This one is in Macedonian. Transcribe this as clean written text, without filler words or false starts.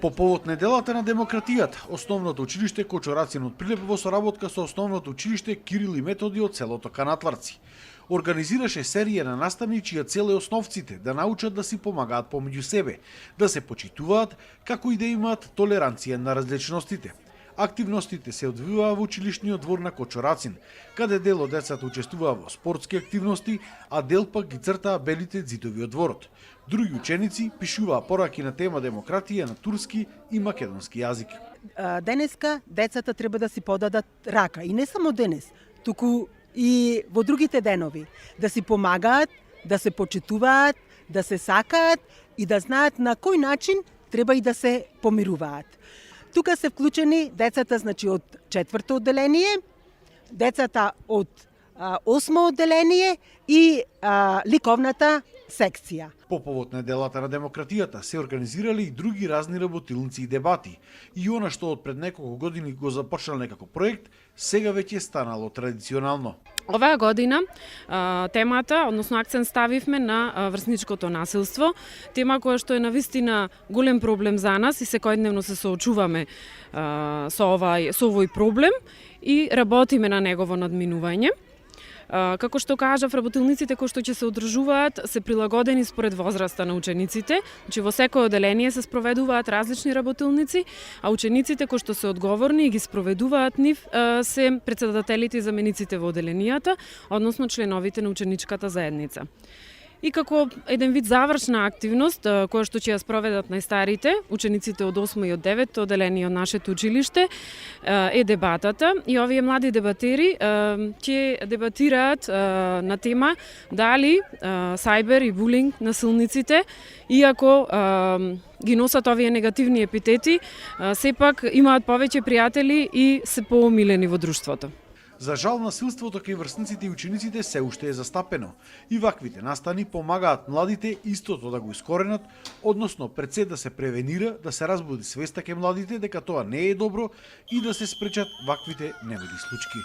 По повод неделата на демократијата, основното училиште Кочо Рацин од Прилеп во соработка со основното училиште Кирил и Методи од селото Канатларци организираше серија на наставни чија цел е основците да научат да си помагаат помеѓу себе, да се почитуваат, како и да имаат толеранција на различностите. Активностите се одвиваа во училишниот двор на Кочо Рацин, каде дел од децата учествуваа во спортски активности, а дел пак ги цртаа белите ѕидови од дворот. Други ученици пишуваа пораки на тема демократија на турски и македонски јазик. Денеска децата треба да си подадат рака и не само денес, туку и во другите денови, да си помагаат, да се почитуваат, да се сакаат и да знаат на кој начин треба и да се помируваат. Тука се вклучени децата, значи од 4-то одделение, децата од 8-то одделение и ликовната секција. По повод неделата на демократијата се организирали и други разни работилници и дебати. И она што од пред неколку години го започнал некако проект, сега веќе станало традиционално. Оваа година темата, односно акцент ставивме на врсничкото насилство, тема која што е навистина голем проблем за нас и секојдневно се соочуваме со овој проблем и работиме на негово надминување. Како што кажав, работилниците кои што ќе се одржуваат се прилагодени според возраста на учениците, значи во секој одделение се спроведуваат различни работилници, а учениците кои што се одговорни и ги спроведуваат нив се претседателите и замениците во одделенијата, односно членовите на ученичката заедница. И како еден вид завршна активност, која што ќе ја спроведат најстарите, учениците од 8 и од 9 одделение од нашето училиште, е дебатата. И овие млади дебатери ќе дебатираат на тема дали сајбер и булинг насилниците, иако ги носат овие негативни епитети, сепак имаат повеќе пријатели и се поомилени во друштвото. За жал, насилството кај врсниците и учениците се уште е застапено и ваквите настани помагаат младите истото да го искоренат, односно пред се да се превенира, да се разбуди свеста кај младите дека тоа не е добро и да се спречат ваквите немили случаи.